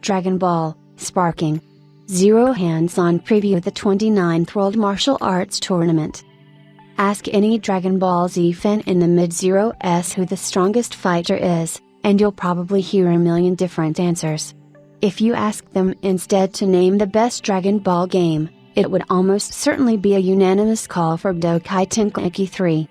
Dragon Ball, Sparking. Zero hands-on preview the 29th World Martial Arts Tournament. Ask any Dragon Ball Z fan in the Mid-Zero-S who the strongest fighter is, and you'll probably hear a million different answers. If you ask them instead to name the best Dragon Ball game, it would almost certainly be a unanimous call for Budokai Tenkaichi 3.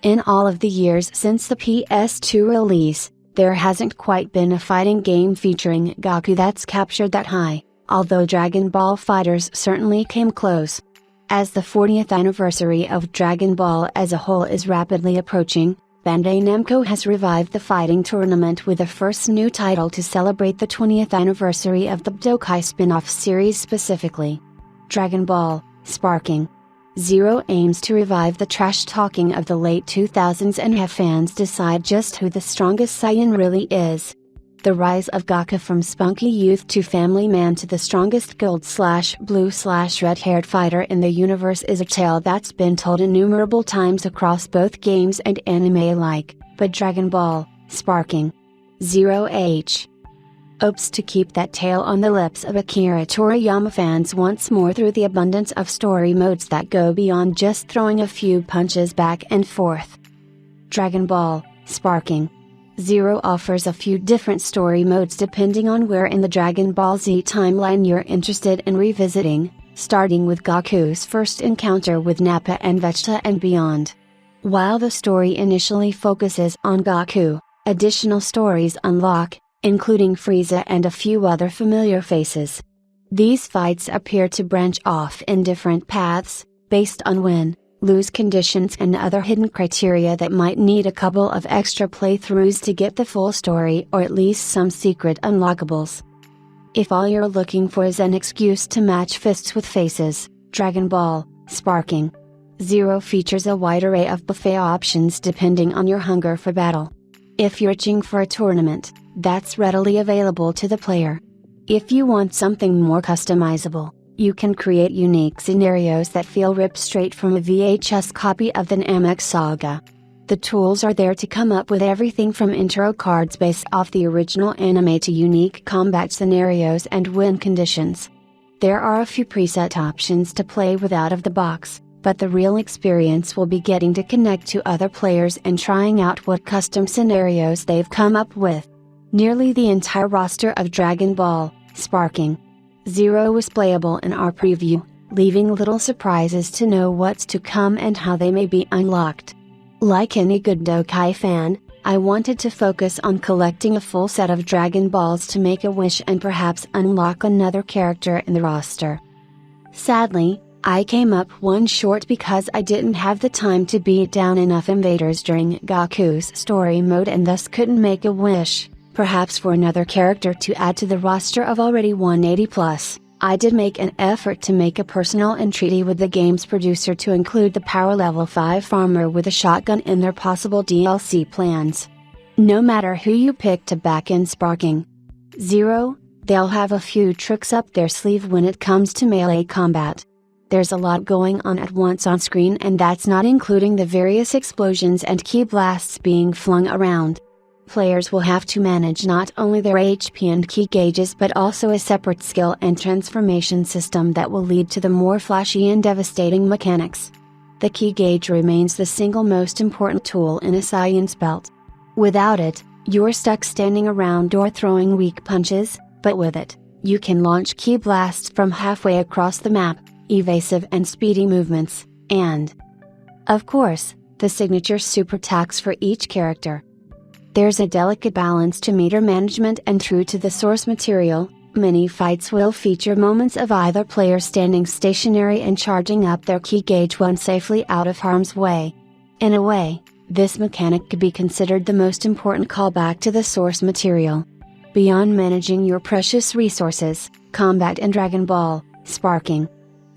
In all of the years since the PS2 release, there hasn't quite been a fighting game featuring Goku that's captured that high, although Dragon Ball FighterZ certainly came close. As the 40th anniversary of Dragon Ball as a whole is rapidly approaching, Bandai Namco has revived the fighting tournament with a first new title to celebrate the 20th anniversary of the Budokai spin-off series, specifically Dragon Ball, Sparking. Zero aims to revive the trash-talking of the late 2000s and have fans decide just who the strongest Saiyan really is. The rise of Goku from spunky youth to family man to the strongest gold/blue/red-haired fighter in the universe is a tale that's been told innumerable times across both games and anime alike, but Dragon Ball, Sparking. Zero hopes to keep that tale on the lips of Akira Toriyama fans once more through the abundance of story modes that go beyond just throwing a few punches back and forth. Dragon Ball, Sparking. Zero offers a few different story modes depending on where in the Dragon Ball Z timeline you're interested in revisiting, starting with Goku's first encounter with Nappa and Vegeta and beyond. While the story initially focuses on Goku, additional stories unlock, including Frieza and a few other familiar faces. These fights appear to branch off in different paths, based on win, lose conditions and other hidden criteria that might need a couple of extra playthroughs to get the full story or at least some secret unlockables. If all you're looking for is an excuse to match fists with faces, Dragon Ball, Sparking. Zero features a wide array of buffet options depending on your hunger for battle. If you're itching for a tournament, that's readily available to the player. If you want something more customizable, you can create unique scenarios that feel ripped straight from a VHS copy of the Namek Saga. The tools are there to come up with everything from intro cards based off the original anime to unique combat scenarios and win conditions. There are a few preset options to play with out of the box, but the real experience will be getting to connect to other players and trying out what custom scenarios they've come up with. Nearly the entire roster of Dragon Ball, Sparking. Zero was playable in our preview, leaving little surprises to know what's to come and how they may be unlocked. Like any good Budokai fan, I wanted to focus on collecting a full set of Dragon Balls to make a wish and perhaps unlock another character in the roster. Sadly, I came up one short because I didn't have the time to beat down enough invaders during Goku's story mode and thus couldn't make a wish. Perhaps for another character to add to the roster of already 180+, I did make an effort to make a personal entreaty with the game's producer to include the power level 5 farmer with a shotgun in their possible DLC plans. No matter who you pick to back in Sparking. Zero, they'll have a few tricks up their sleeve when it comes to melee combat. There's a lot going on at once on screen, and that's not including the various explosions and ki blasts being flung around. Players will have to manage not only their HP and ki gauges but also a separate skill and transformation system that will lead to the more flashy and devastating mechanics. The ki gauge remains the single most important tool in a Saiyan's belt. Without it, you're stuck standing around or throwing weak punches, but with it, you can launch ki blasts from halfway across the map, evasive and speedy movements, and, of course, the signature super attacks for each character. There's a delicate balance to meter management, and true to the source material, many fights will feature moments of either player standing stationary and charging up their ki gauge when safely out of harm's way. In a way, this mechanic could be considered the most important callback to the source material. Beyond managing your precious resources, combat in Dragon Ball, Sparking.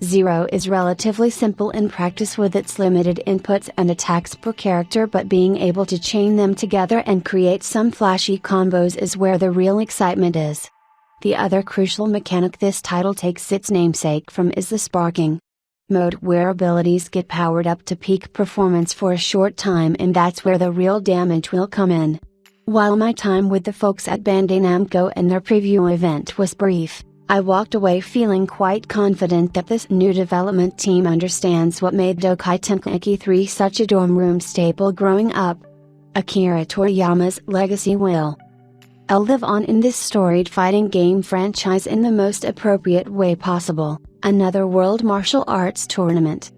Zero is relatively simple in practice with its limited inputs and attacks per character, but being able to chain them together and create some flashy combos is where the real excitement is. The other crucial mechanic this title takes its namesake from is the Sparking mode, where abilities get powered up to peak performance for a short time, and that's where the real damage will come in. While my time with the folks at Bandai Namco and their preview event was brief, I walked away feeling quite confident that this new development team understands what made Dokai Tenkaichi 3 such a dorm room staple growing up. Akira Toriyama's legacy will live on in this storied fighting game franchise in the most appropriate way possible. Another World Martial Arts Tournament.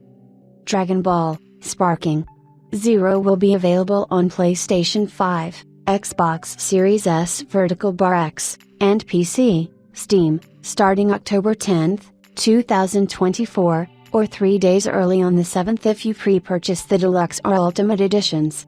Dragon Ball Sparking Zero will be available on PlayStation 5, Xbox Series S Vertical Bar X, and PC, Steam, starting October 10, 2024, or 3 days early on the 7th if you pre-purchase the deluxe or ultimate editions.